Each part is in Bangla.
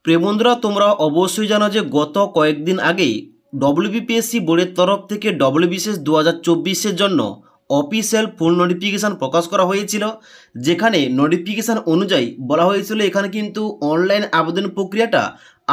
প্রিয় বন্ধুরা, তোমরা অবশ্যই জানো যে গত কয়েকদিন আগেই ডব্লিউবিপিএসসি বোর্ডের তরফ থেকে ডব্লিউবিসিএস 2024-এর জন্য অফিসিয়াল ফুল নোটিফিকেশান প্রকাশ করা হয়েছিল, যেখানে নোটিফিকেশান অনুযায়ী বলা হয়েছিল এখানে কিন্তু অনলাইন আবেদন প্রক্রিয়াটা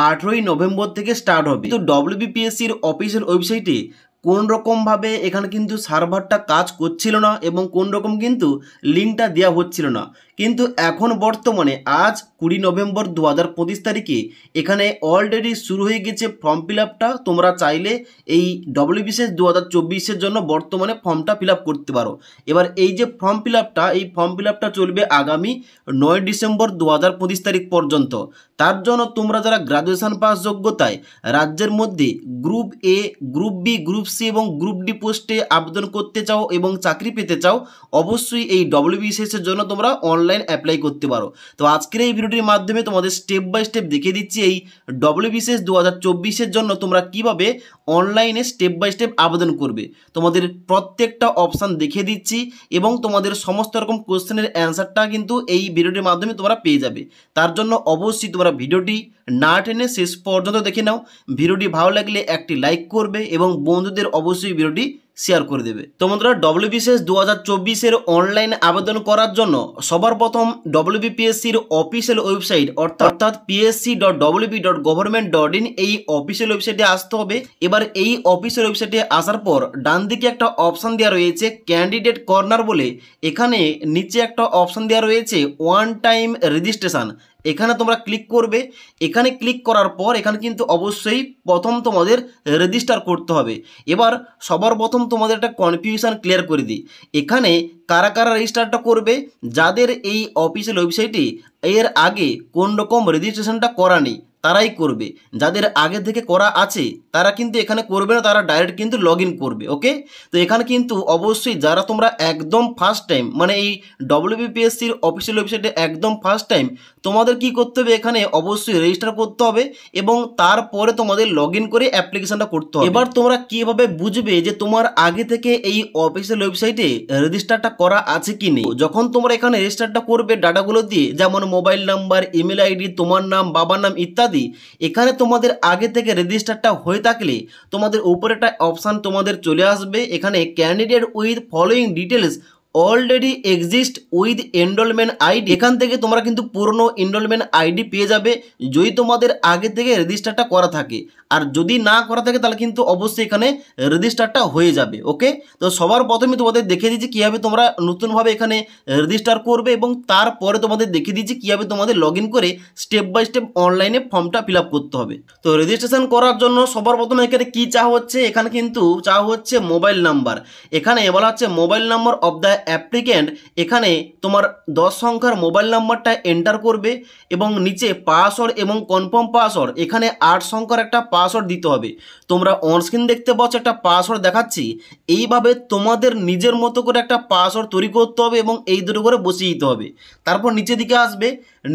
18ই নভেম্বর থেকে স্টার্ট হবে। কিন্তু ডব্লিউবিপিএসসির অফিসিয়াল ওয়েবসাইটে কোন রকমভাবে এখানে কিন্তু সার্ভারটা কাজ করছিল না এবং কোন রকম কিন্তু লিঙ্কটা দেওয়া হচ্ছিল না। কিন্তু এখন বর্তমানে আজ 20 নভেম্বর 2025 তারিখে এখানে অলরেডি শুরু হয়ে গেছে ফর্ম ফিল আপটা। তোমরা চাইলে এই ডব্লিউবিসিএস 2024-এর জন্য বর্তমানে ফর্মটা ফিল আপ করতে পারো। এবার এই যে ফর্ম ফিল আপটা, এই ফর্ম ফিল আপটা চলবে আগামী 9 ডিসেম্বর 2025 তারিখ পর্যন্ত। তার জন্য তোমরা যারা গ্রাজুয়েশন পাস যোগ্যতায় রাজ্যের মধ্যে group A, group B, group C এবং গ্রুপ ডি পোস্টে আবেদন করতে চাও এবং চাকরি পেতে চাও, অবশ্যই এই ডব্লিউবিসিএস-এর জন্য তোমরা অনলাইন অ্যাপ্লাই করতে পারো। তো আজকের এই ভিডিওটির মাধ্যমে তোমাদের স্টেপ বাই স্টেপ দেখিয়ে দিচ্ছি এই ডব্লিউবিসিএস 2024-এর জন্য তোমরা কিভাবে অনলাইনে স্টেপ বাই স্টেপ আবেদন করবে। তোমাদের প্রত্যেকটা অপশান দেখিয়ে দিচ্ছি এবং তোমাদের সমস্ত রকম কোশ্চেনের অ্যান্সারটা কিন্তু এই ভিডিওটির মাধ্যমে তোমরা পেয়ে যাবে। তার জন্য অবশ্যই তোমরা ভিডিওটি না টেনে শেষ পর্যন্ত দেখে নাও। ভিডিওটি ভালো লাগলে একটি লাইক করবে এবং বন্ধুদের অবশ্যই ভিডিওটি শেয়ার করে দেবে। তো বন্ধুরা, ডব্লিউবিসিএস 2024-এর অনলাইন আবেদন করার জন্য সবার প্রথম ডব্লিউবিপিএসসির অফিসিয়াল ওয়েবসাইট অর্থাৎ psc.wb.government.in এই অফিসিয়াল ওয়েবসাইটে আসতে হবে। এবার এই অফিসিয়াল ওয়েবসাইটে আসার পর ডান দিকে একটা অপশান দেওয়া রয়েছে ক্যান্ডিডেট কর্নার বলে, এখানে নিচে একটা অপশান দেওয়া রয়েছে ওয়ান টাইম রেজিস্ট্রেশন। এখানে তোমরা ক্লিক করবে। এখানে ক্লিক করার পর এখানে কিন্তু অবশ্যই প্রথম তোমাদের রেজিস্টার করতে হবে। এবার সবার প্রথম তোমাদের একটা কনফিউশন ক্লিয়ার করে দিই, এখানে কারা কারা রেজিস্টারটা করবে। যাদের এই অফিসিয়াল ওয়েবসাইটে এর আগে কোন রকম রেজিস্ট্রেশনটা করা নেই তারাই করবে। যাদের আগে থেকে করা আছে তারা কিন্তু এখানে করবে না, তারা ডাইরেক্ট কিন্তু লগ ইন করবে। ওকে, তো এখানে কিন্তু অবশ্যই যারা তোমরা একদম ফার্স্ট টাইম মানে এই ডব্লিউবিপিএসসির অফিসিয়াল ওয়েবসাইটে একদম ফার্স্ট টাইম, তোমাদের কি করতে হবে, এখানে অবশ্যই রেজিস্টার করতে হবে এবং তারপরে তোমাদের লগ ইন করে অ্যাপ্লিকেশনটা করতে হবে। এবার তোমরা কীভাবে বুঝবে যে তোমার আগে থেকে এই অফিসিয়াল ওয়েবসাইটে রেজিস্টারটা করা আছে কি নেই? যখন তোমরা এখানে রেজিস্টারটা করবে ডাটাগুলো দিয়ে, যেমন মোবাইল নাম্বার, ইমেল আইডি, তোমার নাম, বাবার নাম ইত্যাদি, এখানে তোমাদের আগে থেকে রেজিস্টারটা হয়ে থাকলে তোমাদের উপরে একটা অপশান তোমাদের চলে আসবে, এখানে candidate with following details already exist with enrolment ID. এখান থেকে তোমরা কিন্তু পুরনো এনরোলমেন্ট আইডি পেয়ে যাবে যদি তোমাদের আগে থেকে রেজিস্টারটা করা থাকে। আর যদি না করা থাকে তাহলে কিন্তু অবশ্যই এখানে রেজিস্টারটা হয়ে যাবে। ওকে, তো সবার প্রথমে তোমাদের দেখিয়ে দিচ্ছি কীভাবে তোমরা নতুনভাবে এখানে রেজিস্টার করবে এবং তারপরে তোমাদের দেখিয়ে দিচ্ছি কীভাবে তোমাদের লগ ইন করে স্টেপ বাই স্টেপ অনলাইনে ফর্মটা ফিল আপ করতে হবে। তো রেজিস্ট্রেশন করার জন্য সবার প্রথমে এখানে কী চাওয়া হচ্ছে, এখানে কিন্তু চাওয়া হচ্ছে মোবাইল নাম্বার। এখানে বলা হচ্ছে mobile number of the applicant. এখানে তোমার 10 সংখ্যার মোবাইল নাম্বারটা এন্টার করবে এবং নিচে পাসওয়ার্ড এবং কনফার্ম পাসওয়ার্ড, এখানে 8 সংখ্যার একটা পাসওয়ার্ড দিতে হবে। তোমরা অনস্ক্রিন দেখতে পাচ্ছ একটা পাসওয়ার্ড দেখাচ্ছি, এইভাবে তোমাদের নিজের মতো করে একটা পাসওয়ার্ড তৈরি করতে হবে এবং এই দুটো করে বসিয়ে দিতে হবে। তারপর নিচের দিকে আসবে,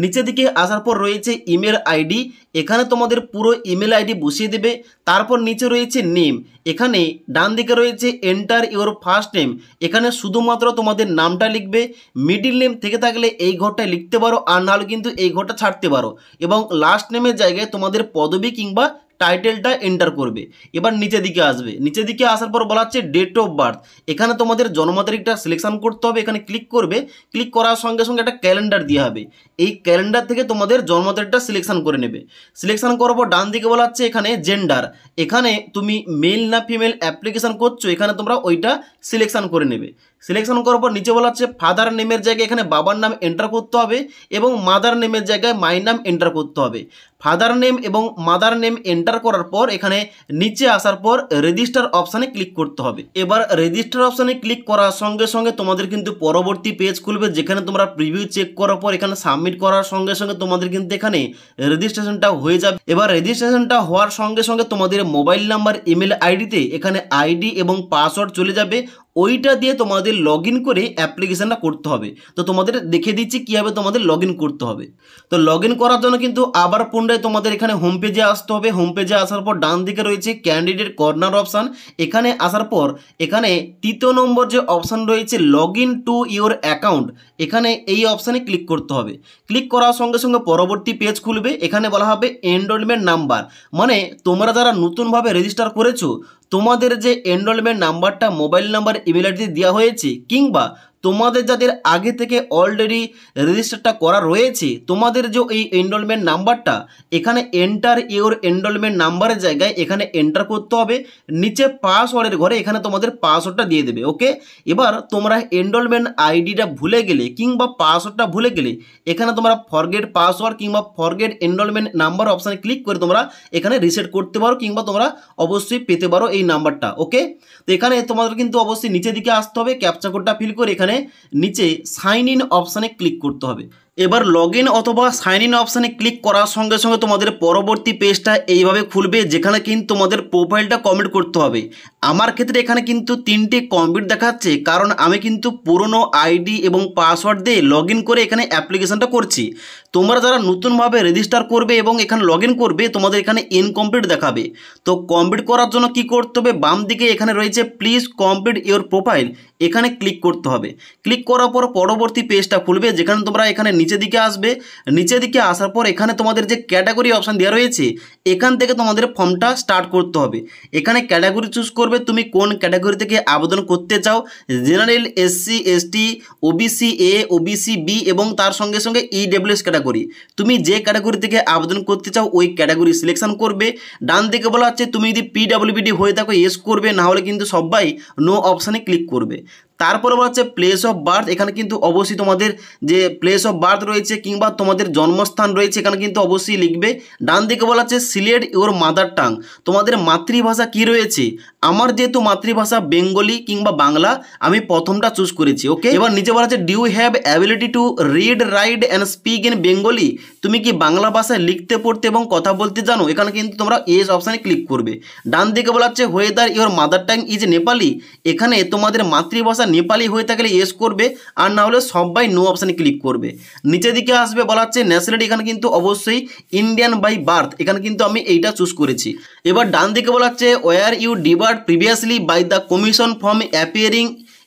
নিচের দিকে আসার পর রয়েছে ইমেল আইডি, এখানে তোমাদের পুরো ইমেল আইডি বসিয়ে দেবে। তারপর নিচে রয়েছে নেম, এখানে ডান দিকে রয়েছে এন্টার ইওর ফার্স্ট নেম, এখানে শুধুমাত্র তোমাদের নামটা লিখবে। মিডিল নেম থেকে থাকলে এই ঘরটায় লিখতে পারো, আর নাহলে কিন্তু এই ঘরটা ছাড়তে পারো এবং লাস্ট নেমের জায়গায় তোমাদের পদবি কিংবা টাইটেলটা এন্টার করবে। এবার নিচের দিকে আসবে, নিচের দিকে আসার পর বলা হচ্ছে ডেট অফ বার্থ, এখানে তোমাদের জন্ম তারিখটা সিলেকশন করতে হবে। এখানে ক্লিক করবে, ক্লিক করার সঙ্গে সঙ্গে একটা ক্যালেন্ডার দেওয়া হবে, এই ক্যালেন্ডার থেকে তোমাদের জন্ম তারিখটা সিলেকশন করে নেবে। সিলেকশন করার পর ডান দিকে বলা হচ্ছে এখানে জেন্ডার, এখানে তুমি মেল না ফিমেল অ্যাপ্লিকেশন করছো, এখানে তোমরা ওইটা সিলেকশন করে নেবে। সিলেকশন করার পর নিচে বলা হচ্ছে ফাদার নেমের জায়গায় এখানে বাবার নাম এন্টার করতে হবে এবং মাদার নেমের জায়গায় মায়ের নাম এন্টার করতে হবে। ফাদার নেম এবং মাদার নেম এন্টার করার পর এখানে নিচে আসার পর রেজিস্টার অপশানে ক্লিক করতে হবে। এবার রেজিস্টার অপশানে ক্লিক করার সঙ্গে সঙ্গে তোমাদের কিন্তু পরবর্তী পেজ খুলবে, যেখানে তোমরা প্রিভিউ চেক করার পর এখানে সাবমিট করার সঙ্গে সঙ্গে তোমাদের কিন্তু এখানে রেজিস্ট্রেশনটা হয়ে যাবে। এবার রেজিস্ট্রেশনটা হওয়ার সঙ্গে সঙ্গে তোমাদের মোবাইল নাম্বার, ইমেল আইডিতে এখানে আইডি এবং পাসওয়ার্ড চলে যাবে। ওইটা দিয়ে তোমাদের লগ ইন করে অ্যাপ্লিকেশানটা করতে হবে। তো তোমাদের দেখে দিচ্ছি কীভাবে তোমাদের লগ ইন করতে হবে। তো লগ ইন করার জন্য কিন্তু আবার পুনরায় তোমাদের এখানে হোম পেজে আসতে হবে। হোম পেজে আসার পর ডান দিকে রয়েছে ক্যান্ডিডেট কর্নার অপশান। এখানে আসার পর এখানে 3 নম্বর যে অপশান রয়েছে log in to your account, এখানে এই অপশানে ক্লিক করতে হবে। ক্লিক করার সঙ্গে সঙ্গে পরবর্তী পেজ খুলবে। এখানে বলা হবে এনরোলমেন্ট নাম্বার, মানে তোমরা যারা নতুনভাবে রেজিস্টার করেছো তোমাদের যে এনরোলমেন্ট নাম্বারটা মোবাইল নাম্বার ইমেল আইডি দেওয়া হয়েছে, কিংবা তোমাদের যাদের আগে থেকে অলরেডি রেজিস্টারটা করা রয়েছে তোমাদের যে এই এনরোলমেন্ট নাম্বারটা এখানে এন্টার ইউর এনরোলমেন্ট নাম্বারের জায়গায় এখানে এন্টার করতে হবে। নিচে পাসওয়ার্ডের ঘরে এখানে তোমাদের পাসওয়ার্ডটা দিয়ে দেবে। ওকে, এবার তোমরা এনরোলমেন্ট আইডিটা ভুলে গেলে কিংবা পাসওয়ার্ডটা ভুলে গেলে এখানে তোমরা ফরগেট পাসওয়ার্ড কিংবা ফরগেট এনরোলমেন্ট নাম্বার অপশানে ক্লিক করে তোমরা এখানে রিসেট করতে পারো, কিংবা তোমরা অবশ্যই পেতে পারো এই নাম্বারটা। ওকে, তো এখানে তোমাদের কিন্তু অবশ্যই নিচের দিকে আসতে হবে, ক্যাপচা কোডটা ফিল করে এখানে নিচে সাইন ইন অপশানে ক্লিক করতে হবে। এবার লগ ইন অথবা সাইন ইন অপশানে ক্লিক করার সঙ্গে সঙ্গে তোমাদের পরবর্তী পেজটা এইভাবে খুলবে, যেখানে কিন্তু তোমাদের প্রোফাইলটা কমপ্লিট করতে হবে। আমার ক্ষেত্রে এখানে কিন্তু 3টে কমপ্লিট দেখাচ্ছে, কারণ আমি কিন্তু পুরনো আইডি এবং পাসওয়ার্ড দিয়ে লগ ইন করে এখানে অ্যাপ্লিকেশানটা করছি। তোমরা যারা নতুনভাবে রেজিস্টার করবে এবং এখানে লগ ইন করবে তোমাদের এখানে ইনকমপ্লিট দেখাবে। তো কমপ্লিট করার জন্য কি করতে হবে, বাম দিকে এখানে রয়েছে প্লিজ কমপ্লিট ইওর প্রোফাইল, এখানে ক্লিক করতে হবে। ক্লিক করার পর পরবর্তী পেজটা খুলবে, যেখানে তোমরা এখানে নিচের দিকে আসবে। নিচের দিকে আসার পর এখানে তোমাদের যে ক্যাটাগরি অপশান দেওয়া রয়েছে এখান থেকে তোমাদের ফর্মটা স্টার্ট করতে হবে। এখানে ক্যাটাগরি চুজ করবে, তুমি কোন ক্যাটাগরি থেকে আবেদন করতে চাও, general, SC, ST, OBC A, OBC B এবং তার সঙ্গে সঙ্গে ইডব্লিউএস ক্যাটাগরি। তুমি যে ক্যাটাগরি থেকে আবেদন করতে চাও ওই ক্যাটাগরি সিলেকশন করবে। ডান দিকে বলা হচ্ছে তুমি যদি পিডব্লিউবিডি হয়ে থাকো ইয়েস করবে, না হলে কিন্তু সবাই নো অপশানে ক্লিক করবে। তারপরে বলা হচ্ছে প্লেস অফ বার্থ, এখানে কিন্তু অবশ্যই তোমাদের যে প্লেস অফ বার্থ রয়েছে কিংবা তোমাদের জন্মস্থান রয়েছে এখানে কিন্তু অবশ্যই লিখবে। ডান দিকে বলা হচ্ছে সিলেক্ট ইওর মাদার টাং, তোমাদের মাতৃভাষা কি রয়েছে। আমার যেহেতু মাতৃভাষা বেঙ্গলি কিংবা বাংলা, আমি প্রথমটা চুজ করেছি। ওকে, এবার নিচে বলা হচ্ছে do you have ability to read, write and speak in Bengali, তুমি কি বাংলা ভাষায় লিখতে পড়তে এবং কথা বলতে জানো, এখানে কিন্তু তোমরা এস অপশানে ক্লিক করবে। ডান দিকে বলা হচ্ছে whether your mother tongue is Nepali, এখানে তোমাদের মাতৃভাষা নেপালি হয়ে থাকলে ইয়েস করবে, আর না হলে সবাই নো অপশানে ক্লিক করবে। নিচের দিকে আসবে, বলা হচ্ছে ন্যাশনালিটি, এখানে কিন্তু অবশ্যই ইন্ডিয়ান বাই বার্থ, এখানে কিন্তু আমি এইটা চুজ করেছি। এবার ডান দিকে বলা হচ্ছে were you debarred previously by the commission from appearing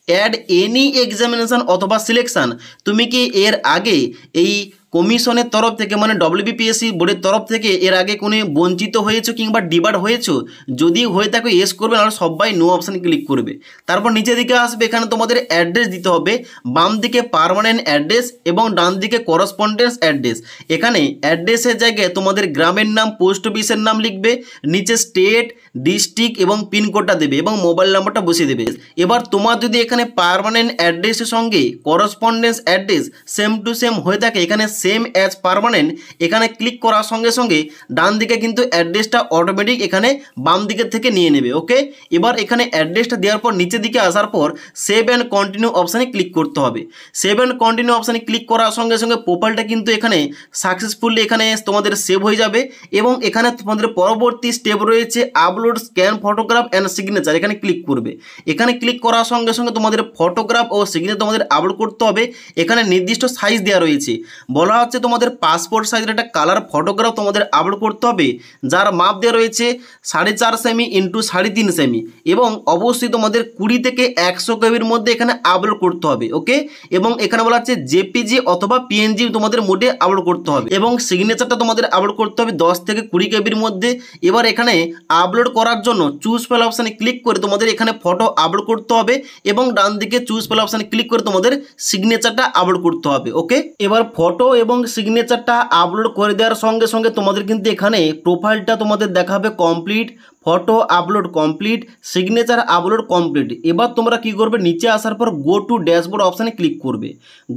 at any examination অথবা সিলেকশন, তুমি কি এর আগে এই কমিশনের তরফ থেকে মানে ডব্লিউবিপিএসসি বোর্ডের তরফ থেকে এর আগে কোনো বঞ্চিত হয়েছো কিংবা ডিবার্ড হয়েছো, যদি হয়ে থাকে ইয়েস করবে, নাহলে সবাই নো অপশানে ক্লিক করবে। তারপর নিচের দিকে আসবে, এখানে তোমাদের অ্যাড্রেস দিতে হবে। বাম দিকে পার্মানেন্ট অ্যাড্রেস এবং ডান দিকে করসপন্ডেন্স অ্যাড্রেস। এখানে অ্যাড্রেসের জায়গায় তোমাদের গ্রামের নাম, পোস্ট অফিসের নাম লিখবে, নিচে স্টেট, ডিস্ট্রিক্ট এবং পিনকোডটা দেবে এবং মোবাইল নাম্বারটা বসিয়ে দেবে। এবার তোমার যদি এখানে পার্মানেন্ট অ্যাড্রেসের সঙ্গে correspondence address same to same হয়ে থাকে, এখানে সেম অ্যাজ পার্মানেন্ট, এখানে ক্লিক করার সঙ্গে সঙ্গে ডান দিকে কিন্তু অ্যাড্রেসটা অটোমেটিক এখানে বাম দিকের থেকে নিয়ে নেবে। ওকে, এবার এখানে অ্যাড্রেসটা দেওয়ার পর নিচের দিকে আসার পর সেভ অ্যান্ড কন্টিনিউ অপশানে ক্লিক করতে হবে। সেভ অ্যান্ড কন্টিনিউ অপশানে ক্লিক করার সঙ্গে সঙ্গে প্রোফাইলটা কিন্তু এখানে সাকসেসফুলি এখানে তোমাদের সেভ হয়ে যাবে এবং এখানে তোমাদের পরবর্তী স্টেপ রয়েছে upload scan photograph and signature, এখানে ক্লিক করবে। এখানে ক্লিক করার সঙ্গে সঙ্গে তোমাদের ফটোগ্রাফ ও সিগনেচার তোমাদের আপলোড করতে হবে। এখানে নির্দিষ্ট সাইজ দেওয়া রয়েছে, বলা হচ্ছে তোমাদের পাসপোর্ট সাইজের একটা কালার ফটোগ্রাফ তোমাদের আপলোড করতে হবে, যার মাপ দেওয়া রয়েছে 4.5 সেমি ইন্টু 3.5 সেমি এবং অবশ্যই তোমাদের 20 থেকে 100 কেবির মধ্যে এখানে আপলোড করতে হবে। ওকে, এবং এখানে বলা হচ্ছে জেপিজি অথবা পিএনজি তোমাদের মোডে আপলোড করতে হবে এবং সিগনেচারটা তোমাদের আপলোড করতে হবে 10 থেকে 20 কেবির মধ্যে। এবার এখানে আপলোড করার জন্য চুজ ফাইল অপশানে ক্লিক করে তোমাদের এখানে ফটো আপলোড করতে হবে এবং ডান দিকে চুজ ফাইল অপশানে ক্লিক করে তোমাদের সিগনেচারটা আপলোড করতে হবে। ওকে, এবার ফটো এবং সিগনেচারটা আপলোড করে দেওয়ার সঙ্গে সঙ্গে তোমাদের কিন্তু এখানে প্রোফাইলটা তোমাদের দেখাবে complete, photo upload complete, signature upload complete. এবার তোমরা কি করবে, নিচে আসার পর গো টু ড্যাশবোর্ড অপশানে ক্লিক করবে।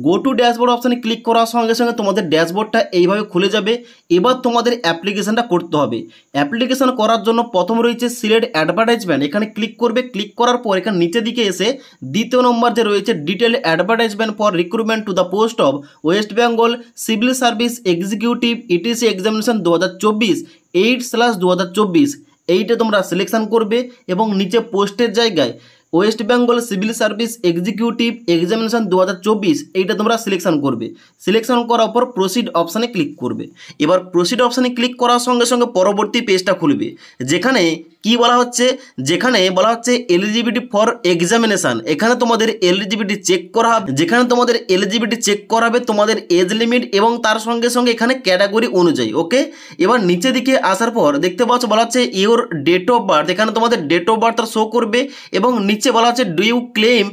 গো টু ড্যাশবোর্ড অপশানে ক্লিক করার সঙ্গে সঙ্গে তোমাদের ড্যাশবোর্ডটা এইভাবে খুলে যাবে। এবার তোমাদের অ্যাপ্লিকেশনটা করতে হবে। অ্যাপ্লিকেশন করার জন্য প্রথম রয়েছে সিলেক্ট অ্যাডভার্টাইজমেন্ট, এখানে ক্লিক করবে। ক্লিক করার পর এখানে নিচের দিকে এসে দ্বিতীয় নম্বর যে রয়েছে detail advertisement for recruitment to the post of West Bengal civil service executive etc examination 2024 8/2024, এইটা তোমরা সিলেকশন করবে এবং নিচে পোস্টের জায়গায় West Bengal civil service executive examination 2024 এইটা তোমরা সিলেকশন করবে। সিলেকশন করার পর প্রসিড অপশানে ক্লিক করবে। এবার প্রসিড অপশানে ক্লিক করার সঙ্গে সঙ্গে পরবর্তী পেজটা খুলবে, যেখানে কি বলা হচ্ছে, যেখানে বলা হচ্ছে এলিজিবিলিটি ফর এক্সামিনেশান। এখানে তোমাদের এলিজিবিলিটি চেক করা হবে, যেখানে তোমাদের এলিজিবিলিটি চেক করাবে তোমাদের এজ লিমিট এবং তার সঙ্গে সঙ্গে এখানে ক্যাটাগরি অনুযায়ী। ওকে, এবার নিচে দিকে আসার পর দেখতে পাচ্ছ বলা হচ্ছে ইওর ডেট অফ বার্থ, এখানে তোমাদের ডেট অফ বার্থ শো করবে এবং নিচে বলা হচ্ছে do you claim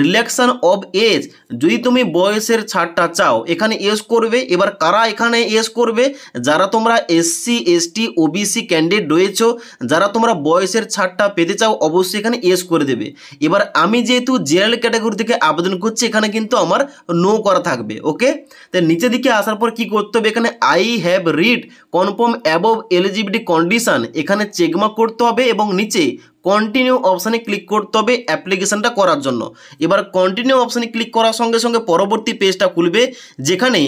relaxation of age, যদি তুমি বয়সের ছাড়টা চাও এখানে ইয়েস করবে। এবার কারা এখানে ইয়েস করবে, যারা তোমরা এসসি এসটি ওবিসি ক্যান্ডিডেট রয়েছো, যারা তোমরা বয়সের ছাড়টা পেতে চাও অবশ্যই এখানে ইয়েস করে দেবে। এবার আমি যেহেতু জেনারেল ক্যাটাগরি থেকে আবেদন করছি এখানে কিন্তু আমার নো করা থাকবে। ওকে, তাই নিচে দিকে আসার পর কি করতে হবে, এখানে I have read confirm above eligibility condition এখানে চেকমার্ক করতে হবে এবং নিচে কন্টিনিউ অপশানে ক্লিক করতে হবে অ্যাপ্লিকেশনটা করার জন্য। এবার কন্টিনিউ অপশানে ক্লিক করার সঙ্গে সঙ্গে পরবর্তী পেজটা খুলবে, যেখানে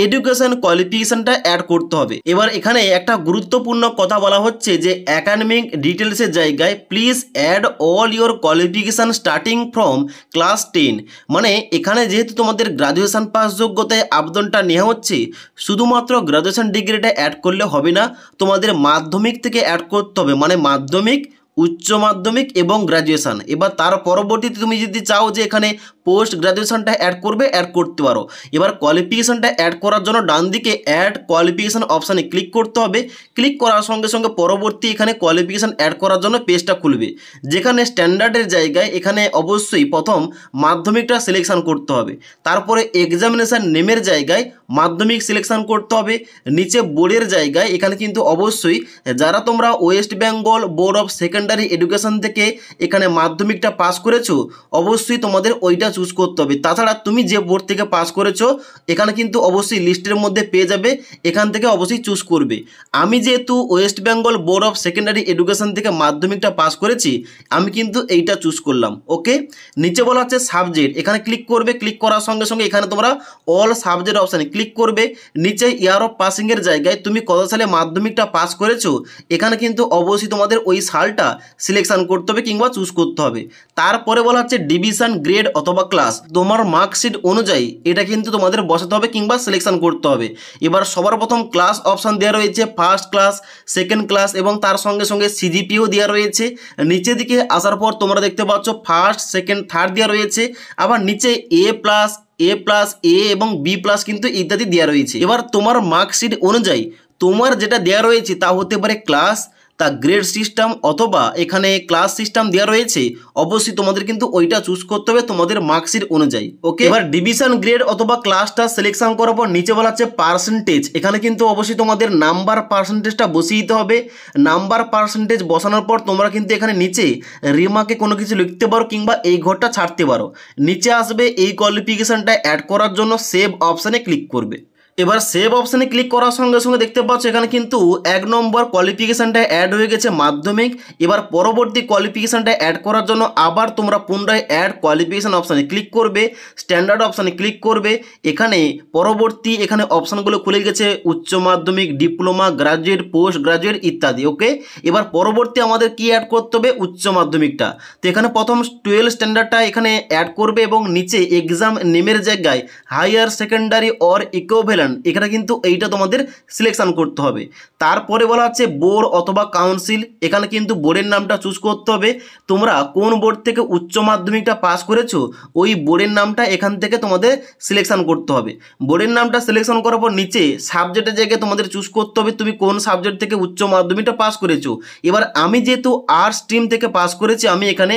এডুকেশন কোয়ালিফিকেশনটা অ্যাড করতে হবে। এবার এখানে একটা গুরুত্বপূর্ণ কথা বলা হচ্ছে যে অ্যাকাডেমিক ডিটেলসের জায়গায় please add all your qualification starting from class 10, মানে এখানে যেহেতু তোমাদের গ্রাজুয়েশন পাস যোগ্যতায় আবেদনটা নেওয়া হচ্ছে, শুধুমাত্র গ্রাজুয়েশন ডিগ্রিটা অ্যাড করলে হবে না, তোমাদের মাধ্যমিক থেকে অ্যাড করতে হবে, মানে মাধ্যমিক, উচ্চ মাধ্যমিক এবং গ্র্যাজুয়েশন। এবার তার পরবর্তীতে তুমি যদি চাও যে এখানে পোস্ট গ্র্যাজুয়েশনটা অ্যাড করবে, অ্যাড করতে পারো। এবার কোয়ালিফিকেশনটা অ্যাড করার জন্য ডান দিকে অ্যাড কোয়ালিফিকেশন অপশানে ক্লিক করতে হবে। ক্লিক করার সঙ্গে সঙ্গে পরবর্তী এখানে কোয়ালিফিকেশন অ্যাড করার জন্য পেজটা খুলবে, যেখানে স্ট্যান্ডার্ডের জায়গায় এখানে অবশ্যই প্রথম মাধ্যমিকটা সিলেকশন করতে হবে, তারপরে এক্সামিনেশান নেমের জায়গায় মাধ্যমিক সিলেকশন করতে হবে, নিচে বোর্ডের জায়গায় এখানে কিন্তু অবশ্যই যারা তোমরা West Bengal board of secondary education থেকে এখানে মাধ্যমিকটা পাস করেছো অবশ্যই তোমাদের ওইটা চুজ করতে হবে। তাছাড়া তুমি যে বোর্ড থেকে পাস করেছো এখানে কিন্তু অবশ্যই লিস্টের মধ্যে পেয়ে যাবে, এখান থেকে অবশ্যই চুজ করবে। আমি যেহেতু West Bengal board of secondary education থেকে মাধ্যমিকটা পাস করেছি, আমি কিন্তু এইটা চুজ করলাম। ওকে, নিচে বলা হচ্ছে সাবজেক্ট, এখানে ক্লিক করবে। ক্লিক করার সঙ্গে সঙ্গে এখানে তোমরা অল সাবজেক্ট অপশানে ক্লিক করবে। নিচে ইয়ার অফ পাসিংয়ের জায়গায় তুমি কত সালে মাধ্যমিকটা পাস করেছো এখানে কিন্তু অবশ্যই তোমাদের ওই সালটা সিলেকশন করতে হবে কিংবা চুজ করতে হবে। তারপরে বলা হচ্ছে ডিভিশন, গ্রেড অথবা ক্লাস, তোমার মার্কশিট অনুযায়ী এটা কিন্তু তোমাদের বসাতে হবে কিংবা সিলেকশন করতে হবে। এবার সবার প্রথম ক্লাস অপশান দেওয়া রয়েছে, ফার্স্ট ক্লাস, সেকেন্ড ক্লাস এবং তার সঙ্গে সঙ্গে সিজিপিও দেওয়া রয়েছে। নিচের দিকে আসার পর তোমরা দেখতে পাচ্ছ ফার্স্ট, সেকেন্ড, থার্ড দেওয়া রয়েছে। আবার নিচে এ প্লাস এ এবং বি প্লাস কিন্তু ইত্যাদি দেওয়া রয়েছে। এবার তোমার মার্কশিট অনুযায়ী তোমার যেটা দেওয়া রয়েছে তা হতে পারে ক্লাস, তা গ্রেড সিস্টেম অথবা এখানে ক্লাস সিস্টেম দেওয়া রয়েছে, অবশ্যই তোমাদের কিন্তু ওইটা চুজ করতে হবে তোমাদের মার্কশিট অনুযায়ী। ওকে, এবার ডিভিশন, গ্রেড অথবা ক্লাসটা সিলেকশন করার পর নিচে বলা হচ্ছে পার্সেন্টেজ, এখানে কিন্তু অবশ্যই তোমাদের নাম্বার পার্সেন্টেজটা বসিয়ে দিতে হবে। নাম্বার পার্সেন্টেজ বসানোর পর তোমরা কিন্তু এখানে নিচে রিমার্কে কোনো কিছু লিখতে পারো কিংবা এই ঘরটা ছাড়তে পারো। নিচে আসবে এই কোয়ালিফিকেশনটা অ্যাড করার জন্য সেভ অপশানে ক্লিক করবে। এবার সেভ অপশানে ক্লিক করার সঙ্গে সঙ্গে দেখতে পাচ্ছ এখানে কিন্তু 1 নম্বর কোয়ালিফিকেশানটা অ্যাড হয়ে গেছে মাধ্যমিক। এবার পরবর্তী কোয়ালিফিকেশানটা অ্যাড করার জন্য আবার তোমরা পুনরায় অ্যাড কোয়ালিফিকেশান অপশানে ক্লিক করবে, স্ট্যান্ডার্ড অপশানে ক্লিক করবে। এখানে পরবর্তী এখানে অপশানগুলো খুলে গেছে উচ্চ মাধ্যমিক, ডিপ্লোমা, গ্রাজুয়েট, পোস্ট গ্রাজুয়েট ইত্যাদি। ওকে, এবার পরবর্তী আমাদের কি অ্যাড করতে হবে, উচ্চ মাধ্যমিকটা। তো এখানে প্রথম 12 স্ট্যান্ডার্ডটা এখানে অ্যাড করবে এবং নিচে এক্সাম নেমের জায়গায় হায়ার সেকেন্ডারি অর ইকুইভ্যালেন্ট, এখানে কিন্তু এইটা তোমাদের সিলেকশন করতে হবে। তারপরে বলা হচ্ছে বোর্ড অথবা কাউন্সিল, এখানে কিন্তু বোর্ডের নামটা চুজ করতে হবে। তোমরা কোন বোর্ড থেকে উচ্চ মাধ্যমিকটা পাস করেছো ওই বোর্ডের নামটা এখান থেকে তোমাদের সিলেকশন করতে হবে। বোর্ডের নামটা সিলেকশন করার পর নিচে সাবজেক্টের জায়গায় তোমাদের চুজ করতে হবে তুমি কোন সাবজেক্ট থেকে উচ্চ মাধ্যমিকটা পাস করেছো। এবার আমি যেহেতু আর্টস স্ট্রিম থেকে পাস করেছি, আমি এখানে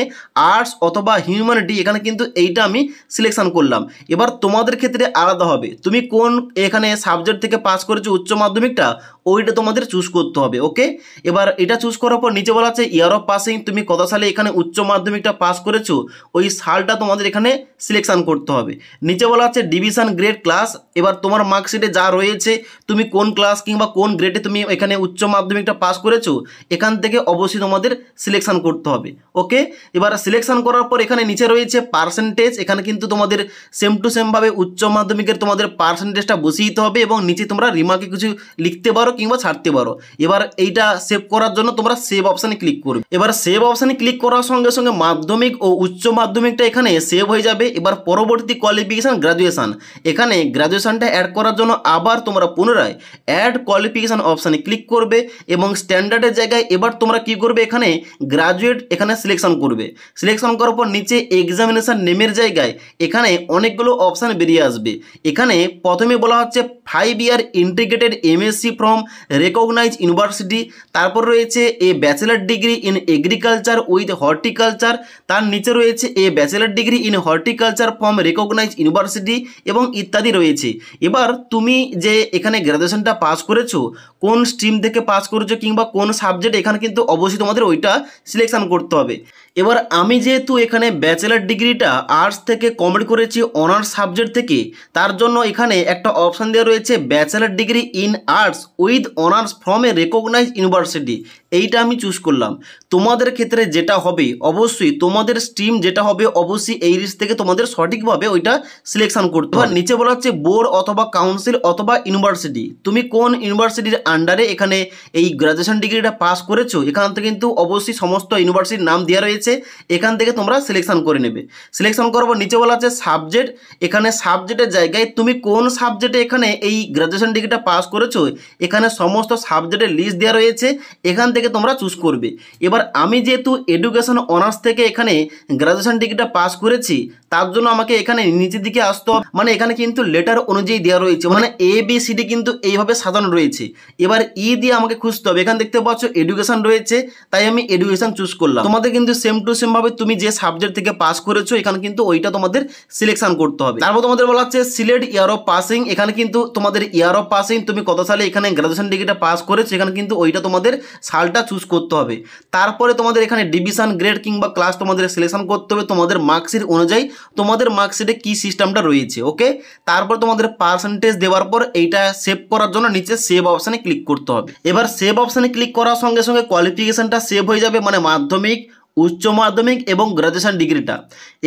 আর্টস অথবা হিউম্যানিটি এখানে কিন্তু এইটা আমি সিলেকশন করলাম। এবার তোমাদের ক্ষেত্রে আলাদা হবে, তুমি কোন এখানে সাবজেক্ট থেকে পাস করেছো উচ্চ মাধ্যমিকটা ওইটা তোমাদের চুজ করতে হবে। ওকে, এবার এটা চুজ করার পর নিচে বলা আছে ইয়ার অফ পাসিং, তুমি কত সালে এখানে উচ্চ মাধ্যমিকটা পাস করেছো ওই সালটা তোমাদের এখানে সিলেকশন করতে হবে। নিচে বলা আছে ডিভিশন, গ্রেড, ক্লাস, এবার তোমার মার্কশিটে যা রয়েছে তুমি কোন ক্লাস কিংবা কোন গ্রেডে তুমি এখানে উচ্চ মাধ্যমিকটা পাস করেছো এখান থেকে অবশ্যই তোমাদের সিলেকশন করতে হবে। ওকে, এবার সিলেকশন করার পর এখানে নিচে রয়েছে পার্সেন্টেজ, এখানে কিন্তু তোমাদের সেম টু সেম ভাবে উচ্চ মাধ্যমিকের তোমাদের পার্সেন্টেজটা বসিয়ে দিতে হবে এবং নিচে তোমরা রিমার্কে কিছু লিখতে পারো কিংবা ছাড়তে পারো। এবার এইটা সেভ করার জন্য তোমরা সেভ অপশানে ক্লিক করবে। এবার সেভ অপশানে ক্লিক করার সঙ্গে সঙ্গে মাধ্যমিক ও উচ্চ মাধ্যমিকটা এখানে সেভ হয়ে যাবে। এবার পরবর্তী কোয়ালিফিকেশান গ্র্যাজুয়েশান, এখানে গ্র্যাজুয়েশানটা অ্যাড করার জন্য আবার তোমরা পুনরায় অ্যাড কোয়ালিফিকেশান অপশানে ক্লিক করবে এবং স্ট্যান্ডার্ডের জায়গায় এবার তোমরা কি করবে, এখানে গ্র্যাজুয়েট এখানে সিলেকশন করবে। সিলেকশন করার পর নিচে এক্সামিনেশান নেমের জায়গায় এখানে অনেকগুলো অপশান বেরিয়ে আসবে। এখানে প্রথমে বলা হচ্ছে 5 year integrated MSc from recognise university, তারপর রয়েছে a bachelor degree in agriculture with horticulture, তার নিচে রয়েছে a bachelor degree in horticulture from recognise university এবং ইত্যাদি রয়েছে। এবার তুমি যে এখানে গ্র্যাজুয়েশনটা পাস করেছো, কোন স্ট্রিম থেকে পাস করেছো কিংবা কোন সাবজেক্ট, এখানে কিন্তু অবশ্যই তোমাদের ওইটা সিলেকশন করতে হবে। এবার আমি যেহেতু এখানে ব্যাচেলার ডিগ্রিটা আর্টস থেকে কমপ্লিট করেছি অনার্স সাবজেক্ট থেকে, তার জন্য এখানে একটা অপশান দেওয়া রয়েছে bachelor degree in arts with honours from a recognise university, এইটা আমি চুজ করলাম। তোমাদের ক্ষেত্রে যেটা হবে অবশ্যই তোমাদের স্ট্রিম যেটা হবে অবশ্যই এই লিস্ট থেকে তোমাদের সঠিকভাবে ওইটা সিলেকশন করতে হবে। নিচে বলা হচ্ছে বোর্ড অথবা কাউন্সিল অথবা ইউনিভার্সিটি, তুমি কোন ইউনিভার্সিটির আন্ডারে এখানে এই গ্র্যাজুয়েশন ডিগ্রিটা পাস করেছো, এখান থেকে কিন্তু অবশ্যই সমস্ত ইউনিভার্সিটির নাম দেওয়া রয়েছে, এখান থেকে তোমরা সিলেকশন করে নেবে। সিলেকশন করার পর নিচে বলা আছে সাবজেক্ট, এখানে সাবজেক্টের জায়গায় তুমি কোন সাবজেক্টে এখানে এই গ্র্যাজুয়েশন ডিগ্রিটা পাস করেছো, এখানে সমস্ত সাবজেক্টের লিস্ট দেওয়া রয়েছে, এখান থেকে তোমরা চুজ করবে। এবার আমি যেহেতু এডুকেশন অনার্স থেকে এখানে গ্র্যাজুয়েশন ডিগ্রিটা পাস করেছি, তার জন্য আমাকে এখানে নিচের দিকে আসতে হবে। মানে এখানে কিন্তু লেটার অনুযায়ী দেওয়া রয়েছে, মানে ABCD কিন্তু এইভাবে সাজানো রয়েছে। এবার দিয়ে আমাকে খুঁজতে হবে। এখানে দেখতে পাচ্ছ এডুকেশন রয়েছে, তাই আমি এডুকেশন চুজ করলাম। তোমাদের কিন্তু সেম টু সেম ভাবে তুমি যে সাবজেক্ট থেকে পাস করেছো এখানে কিন্তু ওইটা তোমাদের সিলেকশন করতে হবে। তারপর তোমাদের বলা হচ্ছে সিলেক্ট ইয়ার অফ পাসিং, এখানে কিন্তু তোমাদের ইয়ার অফ পাসিং তুমি কত সালে এখানে গ্র্যাজুয়েশন ডিগ্রিটা পাস করেছো, এখানে কিন্তু ওইটা তোমাদের সালটা চুজ করতে হবে। তারপরে তোমাদের এখানে ডিভিশন গ্রেড কিংবা ক্লাস তোমাদের সিলেকশন করতে হবে তোমাদের মার্কশিট অনুযায়ী, তোমাদের মার্কশিটে কি সিস্টেমটা রয়েছে। ওকে, তারপর তোমাদের পার্সেন্টেজ দেওয়ার পর এইটা সেভ করার জন্য নিচে সেভ অপশানে ক্লিক করতে হবে। এবার সেভ অপশানে ক্লিক করার সঙ্গে সঙ্গে কোয়ালিফিকেশনটা সেভ হয়ে যাবে, মানে মাধ্যমিক, উচ্চ মাধ্যমিক এবং গ্র্যাজুয়েশন ডিগ্রিটা।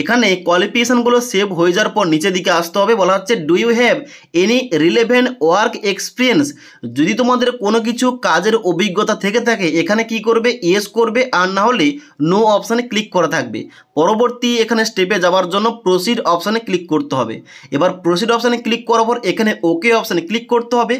এখানে কোয়ালিফিকেশনগুলো সেভ হয়ে যাওয়ার পর নিচের দিকে আসতে হবে। বলা হচ্ছে do you have any relevant work experience, যদি তোমাদের কোনো কিছু কাজের অভিজ্ঞতা থেকে থাকে এখানে কি করবে, ইয়েস করবে, আর না হলে নো অপশানে ক্লিক করা থাকবে। পরবর্তী এখানে স্টেপে যাওয়ার জন্য প্রসিড অপশানে ক্লিক করতে হবে। এবার প্রসিড অপশানে ক্লিক করার পর এখানে ওকে অপশানে ক্লিক করতে হবে।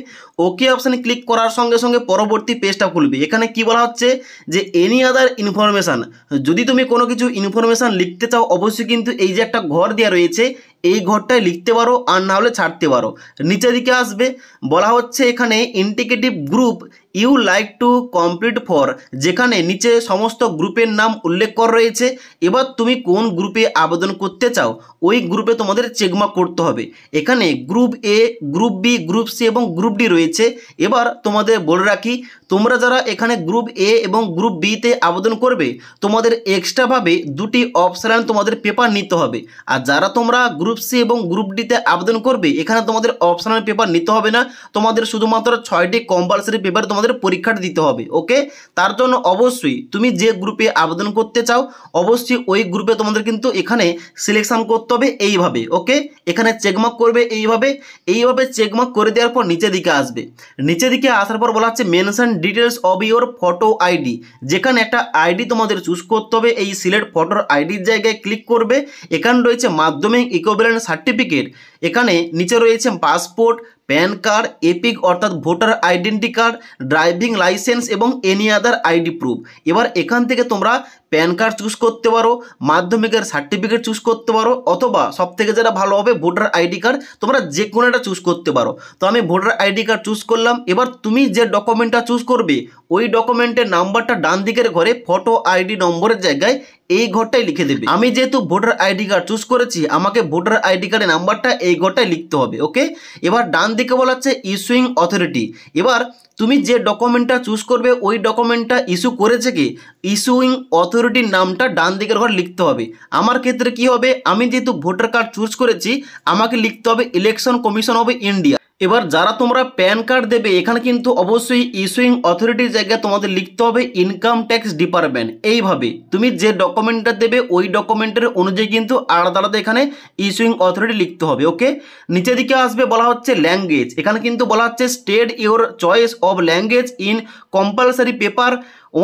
ওকে অপশানে ক্লিক করার সঙ্গে সঙ্গে পরবর্তী পেজটা খুলবে। এখানে কি বলা হচ্ছে যে এনি আদার ইনফরমেশান, যদি তুমি কোনো কিছু ইনফরমেশান লিখতে চাও অবশ্যই কিন্তু এই যে একটা ঘর দেওয়া রয়েছে এই ঘরটায় লিখতে পারো, আর না হলে ছাড়তে পারো। নিচের দিকে আসবে, বলা হচ্ছে এখানে indicative group you like to complete for, যেখানে নিচে সমস্ত গ্রুপের নাম উল্লেখ করা রয়েছে। এবার তুমি কোন গ্রুপে আবেদন করতে চাও ওই গ্রুপে তোমাদের চেকমার্ক করতে হবে। এখানে group A, group B, group C এবং গ্রুপ D রয়েছে। এবার তোমাদের বলে রাখি, তোমরা যারা এখানে গ্রুপ A এবং গ্রুপ B তে আবেদন করবে তোমাদের এক্সট্রাভাবে দুটি অপশনাল তোমাদের পেপার নিতে হবে। আর যারা তোমরা গ্রুপ C এবং গ্রুপ D তে আবেদন করবে এখানে তোমাদের অপশনাল পেপার নিতে হবে না, তোমাদের শুধুমাত্র 6টি কম্পালসারি পেপার তোমাদের পরীক্ষাটা দিতে হবে। ওকে, তার জন্য অবশ্যই তুমি যে গ্রুপে আবেদন করতে চাও অবশ্যই ওই গ্রুপে তোমাদের কিন্তু এখানে সিলেকশন করতে হবে এইভাবে। ওকে, এখানে চেকমার্ক করবে এইভাবে চেকমার্ক করে দেওয়ার পর নিচের দিকে আসবে। নিচের দিকে আসার পর বলা হচ্ছে mention details of your photo ID, যেখানে একটা আইডি তোমাদের চুজ করতে হবে। এই সিলেক্ট ফটোর আইডির জায়গায় ক্লিক করবে। এখানে রয়েছে মাধ্যমিক ইকুইভ্যালেন্ট সার্টিফিকেট, এখানে নিচে রয়েছে পাসপোর্ট, প্যান কার্ড, এপিক অর্থাৎ voter identity card, driving licence এবং এনি আদার আইডি প্রুফ। এবার এখান থেকে তোমরা প্যান কার্ড চুজ করতে পারো, মাধ্যমিকের সার্টিফিকেট চুজ করতে পারো, অথবা সবথেকে যেটা ভালো হবে ভোটার আইডি কার্ড, তোমরা যে কোনো একটা চুজ করতে পারো। তো আমি ভোটার আইডি কার্ড চুজ করলাম। এবার তুমি যে ডকুমেন্টটা চুজ করবে ওই ডকুমেন্টের নাম্বারটা ডান দিকের ঘরে ফটো আইডি নম্বরের জায়গায় এই ঘরটাই লিখে দেবে। আমি যেহেতু ভোটার আইডি কার্ড চুজ করেছি আমাকে ভোটার আইডি কার্ডের নাম্বারটা এই ঘরটায় লিখতে হবে। ওকে, এবার ডান দিকে বলা হচ্ছে ইস্যুইং অথরিটি। এবার তুমি যে ডকুমেন্টটা চুজ করবে ওই ডকুমেন্টটা ইস্যু করেছে কি, ইস্যুইং অথরিটির নামটা ডান দিকের ঘর লিখতে হবে। আমার ক্ষেত্রে কি হবে, আমি যেহেতু ভোটার কার্ড চুজ করেছি আমাকে লিখতে হবে ইলেকশন কমিশন অফ ইন্ডিয়া। এবার যারা তোমরা প্যান কার্ড দেবে এখানে কিন্তু অবশ্যই ইস্যুইং অথরিটির জায়গায় তোমাদের লিখতে হবে ইনকাম ট্যাক্স ডিপার্টমেন্ট। এইভাবে তুমি যে ডকুমেন্টটা দেবে ওই ডকুমেন্টের অনুযায়ী কিন্তু আলাদা আলাদা এখানে ইস্যুইং অথরিটি লিখতে হবে। ওকে, নিচের দিকে আসবে বলা হচ্ছে ল্যাঙ্গুয়েজ। এখানে কিন্তু বলা হচ্ছে state your choice of language in compulsory paper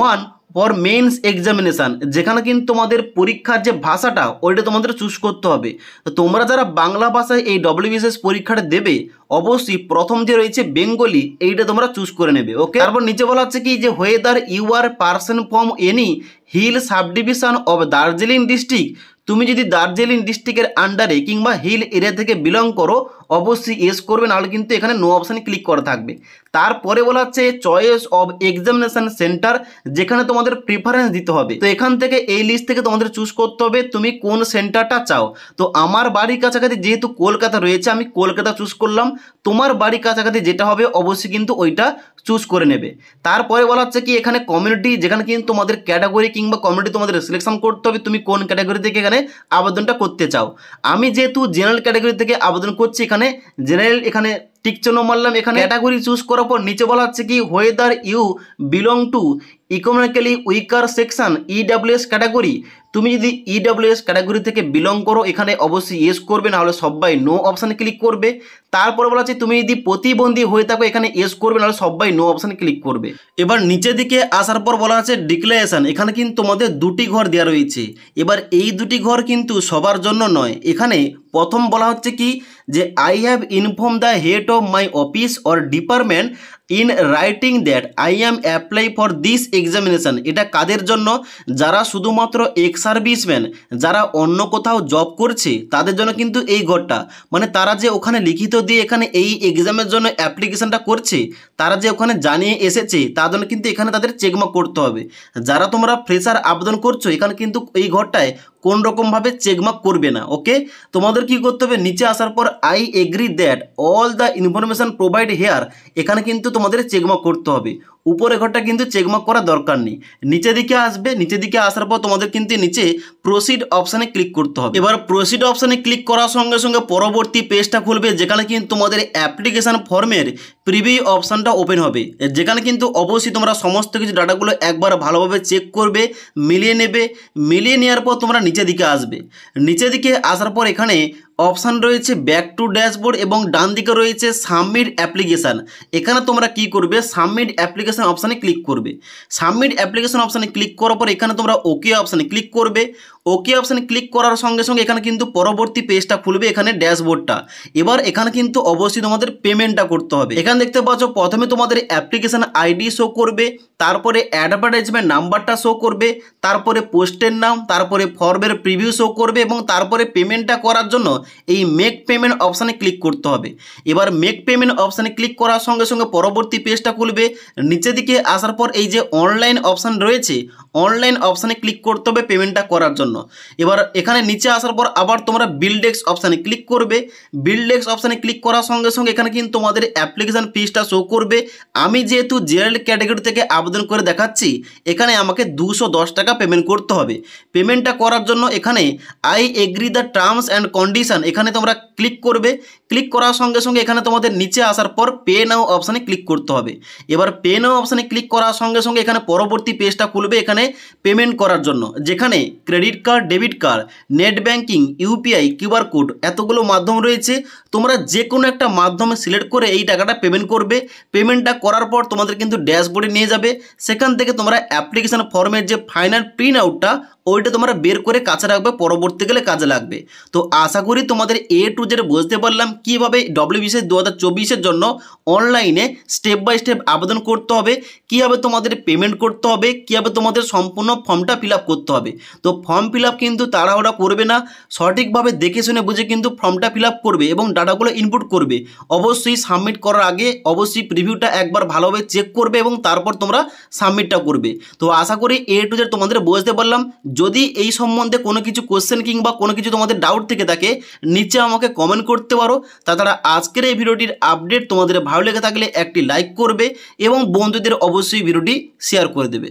1 for mains examination, যেখানে কিন্তু তোমাদের পরীক্ষার যে ভাষাটা ওইটা তোমাদের চুজ করতে হবে। তো তোমরা যারা বাংলা ভাষায় এই ডব্লিউবিসিএস পরীক্ষাটা দেবে অবশ্যই প্রথম যে রয়েছে বেঙ্গলি এইটা তোমরা চুজ করে নেবে। ওকে, তারপর নিচে বলা হচ্ছে কি যে whether you are person from any hill subdivision of Darjeeling district, তুমি যদি দার্জিলিং ডিস্ট্রিক্টের আন্ডারে কিংবা হিল এরিয়া থেকে বিলং করো অবশ্যই এস করবে, নাহলে কিন্তু এখানে নো অপশানে ক্লিক করা থাকবে। তারপরে বলা হচ্ছে চয়েস অফ এক্সামিনেশন সেন্টার, যেখানে তোমাদের প্রিফারেন্স দিতে হবে। তো এখান থেকে এই লিস্ট থেকে তোমাদের চুজ করতে হবে তুমি কোন সেন্টারটা চাও। তো আমার বাড়ির কাছাকাছি যেহেতু কলকাতা রয়েছে আমি কলকাতা চুজ করলাম। তোমার বাড়ির কাছাকাছি যেটা হবে অবশ্যই কিন্তু ওইটা চুজ করে নেবে। তারপরে বলা হচ্ছে কি এখানে কমিউনিটি, যেখানে কিন্তু তোমাদের ক্যাটাগরি কিংবা কমিউনিটি তোমাদের সিলেকশন করতে হবে তুমি কোন ক্যাটাগরি থেকে এখানে আবেদনটা করতে চাও। আমি যেহেতু জেনারেল ক্যাটাগরি থেকে আবেদন করছি এখানে জেনারেল এখানে টিক চিহ্ন মারলাম। এখানে ক্যাটাগরি চুজ করার পর নিচে বলা হচ্ছে কি whether you belong to economically weaker section EWS category, তুমি যদি ইডব্লিউএস ক্যাটাগরি থেকে বিলং করো এখানে অবশ্যই ইয়েস করবে, নাহলে সবাই নো অপশানে ক্লিক করবে। তারপরে বলা হচ্ছে তুমি যদি প্রতিবন্ধী হয়ে থাকো এখানে ইয়েস করবে, নাহলে সবাই নো অপশানে ক্লিক করবে। এবার নিচের দিকে আসার পর বলা আছে ডিক্লারেশন, এখানে কিন্তু তোমাদের দুটি ঘর দেওয়া রয়েছে। এবার এই দুটি ঘর কিন্তু সবার জন্য নয়। এখানে প্রথম বলা হচ্ছে কি যে I have inform the head of my office or department in writing that I am apply for this examination. এটা কাদের জন্য? যারা শুধুমাত্র এক্স সার্ভিসম্যান, যারা অন্য কোথাও জব করছে তাদের জন্য কিন্তু এই ঘরটা, মানে তারা যে ওখানে লিখিত দিয়ে এখানে এই এক্সামের জন্য অ্যাপ্লিকেশনটা করছে, তারা যে ওখানে জানিয়ে এসেছে তার জন্য কিন্তু এখানে তাদের চেকমার্ক করতে হবে। যারা তোমরা ফ্রেশার আবেদন করছো এখানে কিন্তু এই ঘরটায় কোন রকমভাবে চেকমার্ক করবে না। ওকে, তোমাদের কি করতে হবে নিচে আসার পর I agree that all the information provide here, এখানে কিন্তু তোমাদের চেকমার্ক করতে হবে। উপরে ঘরটা কিন্তু চেকমার্ক করার দরকার নেই। নিচের দিকে আসবে, নিচের দিকে আসার পর তোমাদের কিন্তু নিচে প্রসিড অপশানে ক্লিক করতে হবে। এবার প্রসিড অপশানে ক্লিক করার সঙ্গে সঙ্গে পরবর্তী পেজটা খুলবে, যেখানে কিন্তু তোমাদের অ্যাপ্লিকেশান ফর্মের প্রিভিউ অপশানটা ওপেন হবে, যেখানে কিন্তু অবশ্যই তোমরা সমস্ত কিছু ডাটাগুলো একবার ভালোভাবে চেক করবে, মিলিয়ে নেবে। মিলিয়ে নেওয়ার পর তোমরা নিচের দিকে আসবে। নিচের দিকে আসার পর এখানে অপশান রয়েছে ব্যাক টু ড্যাশবোর্ড এবং ডান দিকে রয়েছে সাবমিট অ্যাপ্লিকেশান। এখানে তোমরা কি করবে সাবমিট অ্যাপ্লিকেশান অপশানে ক্লিক করবে। সাবমিট অ্যাপ্লিকেশান অপশানে ক্লিক করার পর এখানে তোমরা ওকে অপশানে ক্লিক করবে। ওকে অপশানে ক্লিক করার সঙ্গে সঙ্গে এখানে কিন্তু পরবর্তী পেজটা খুলবে, এখানে ড্যাশবোর্ডটা। এবার এখানে কিন্তু অবশ্যই তোমাদের পেমেন্টটা করতে হবে। এখানে দেখতে পাচ্ছ প্রথমে তোমাদের অ্যাপ্লিকেশান আইডি শো করবে, তারপরে অ্যাডভার্টাইজমেন্ট নাম্বারটা শো করবে, তারপরে পোস্টের নাম, তারপরে ফর্মের প্রিভিউ শো করবে এবং তারপরে পেমেন্টটা করার জন্য এই মেক পেমেন্ট অপশানে ক্লিক করতে হবে। এবার মেক পেমেন্ট অপশানে ক্লিক করার সঙ্গে সঙ্গে পরবর্তী পেজটা খুলবে। নিচের দিকে আসার পর এই যে অনলাইন অপশান রয়েছে অনলাইন অপশানে ক্লিক করতে হবে পেমেন্টটা করার জন্য। এবার এখানে নিচে আসার পর আবার তোমরা বিল ডেস্ক অপশানে ক্লিক করবে। বিল ডেস্ক অপশানে ক্লিক করার সঙ্গে সঙ্গে এখানে কিন্তু তোমাদের অ্যাপ্লিকেশান ফিসটা শো করবে। আমি যেহেতু জেনারেল ক্যাটাগরি থেকে আবেদন করে দেখাচ্ছি এখানে আমাকে 210 টাকা পেমেন্ট করতে হবে। পেমেন্টটা করার জন্য এখানে I agree the terms and condition এখানে তোমরা ক্লিক করবে। ক্লিক করার সঙ্গে সঙ্গে এখানে তোমাদের নিচে আসার পর পে নাও অপশানে ক্লিক করতে হবে। এবার পে নাও অপশানে ক্লিক করার সঙ্গে সঙ্গে এখানে পরবর্তী পেজটা খুলবে, এখানে পেমেন্ট করার জন্য, যেখানে credit card, debit card, net banking, UPI, QR code এতগুলো মাধ্যম রয়েছে। তোমরা যে কোনো একটা মাধ্যমে সিলেক্ট করে এই টাকাটা পেমেন্ট করবে। পেমেন্টটা করার পর তোমাদের কিন্তু ড্যাশবোর্ডে নিয়ে যাবে। সেখান থেকে তোমরা অ্যাপ্লিকেশান ফর্মের যে ফাইনাল প্রিন্ট আউটটা ওইটা তোমরা বের করে কাছে রাখবে, পরবর্তীকালে কাজে লাগবে। তো আশা করি তোমাদের এ টু জেড বুঝতে পারলাম কীভাবে ডব্লিউবিসিএস 2024-এর জন্য অনলাইনে স্টেপ বাই স্টেপ আবেদন করতে হবে, কীভাবে তোমাদের পেমেন্ট করতে হবে, কীভাবে তোমাদের সম্পূর্ণ ফর্মটা ফিল আপ করতে হবে। তো ফর্ম ফিল আপ কিন্তু তাড়াহুড়া করবে না, সঠিকভাবে দেখে শুনে বুঝে কিন্তু ফর্মটা ফিল আপ করবে এবং ডাটাগুলো ইনপুট করবে। অবশ্যই সাবমিট করার আগে অবশ্যই প্রিভিউটা একবার ভালোভাবে চেক করবে এবং তারপর তোমরা সাবমিটটা করবে। তো আশা করি এ টু জেড তোমাদের বুঝতে পারলাম। যদি এই সম্বন্ধে কোনো কিছু কোশ্চেন কিংবা কোনো কিছু তোমাদের ডাউট থেকে থাকে নিচে আমাকে কমেন্ট করতে পারো। তাছাড়া আজকের এই ভিডিওটির আপডেট তোমাদের ভালো লেগে থাকলে একটি লাইক করবে এবং বন্ধুদের অবশ্যই ভিডিওটি শেয়ার করে দেবে।